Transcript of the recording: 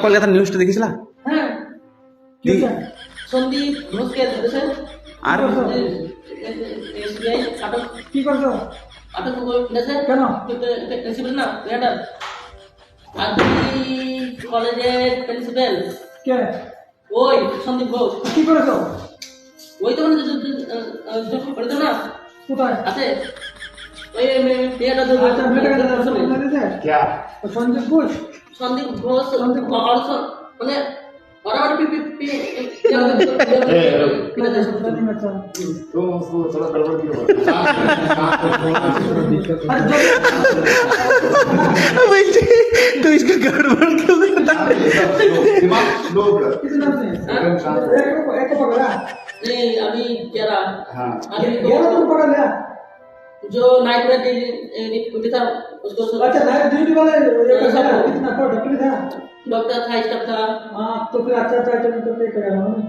কলকাতার নিউজটা দেখেছিলা? হ্যাঁ কি? সন্দীপ ঘোষকে ধরেছে আর এসবিআই আটক কি করছো? আটক করেছে কেন? প্রিন্সিপাল না ম্যাডাম আদি কলেজের প্রিন্সিপাল কে? ওই সন্দীপ ঘোষ কি করেছো? ওই তো মানে বলতো না কোথায়? আছে ওই মেয়েটা আচ্ছা মেয়েটাকে দিতে क्या সঞ্জীব ঘোষ। সন্দীপ ঘোষ অর্থ মানে বরাবর আচ্ছা तो उसको थोड़ा गड़बड़ क्यों বলছি তো इसका गड़बड़ क्यों करता है? दिमाग स्लो कर किसी नाम से एक को पकड़ा। नहीं अभी क्या रहा हाँ अभी ये तुम पकड़ लिया? जो नाइट में ड्यूटी था उसको अच्छा नाइट ड्यूटी वाले कितना डॉक्टर था? डॉक्टर था स्टाफ था हाँ तो फिर अच्छा अच्छा चलो तो क्या करेगा उन्होंने?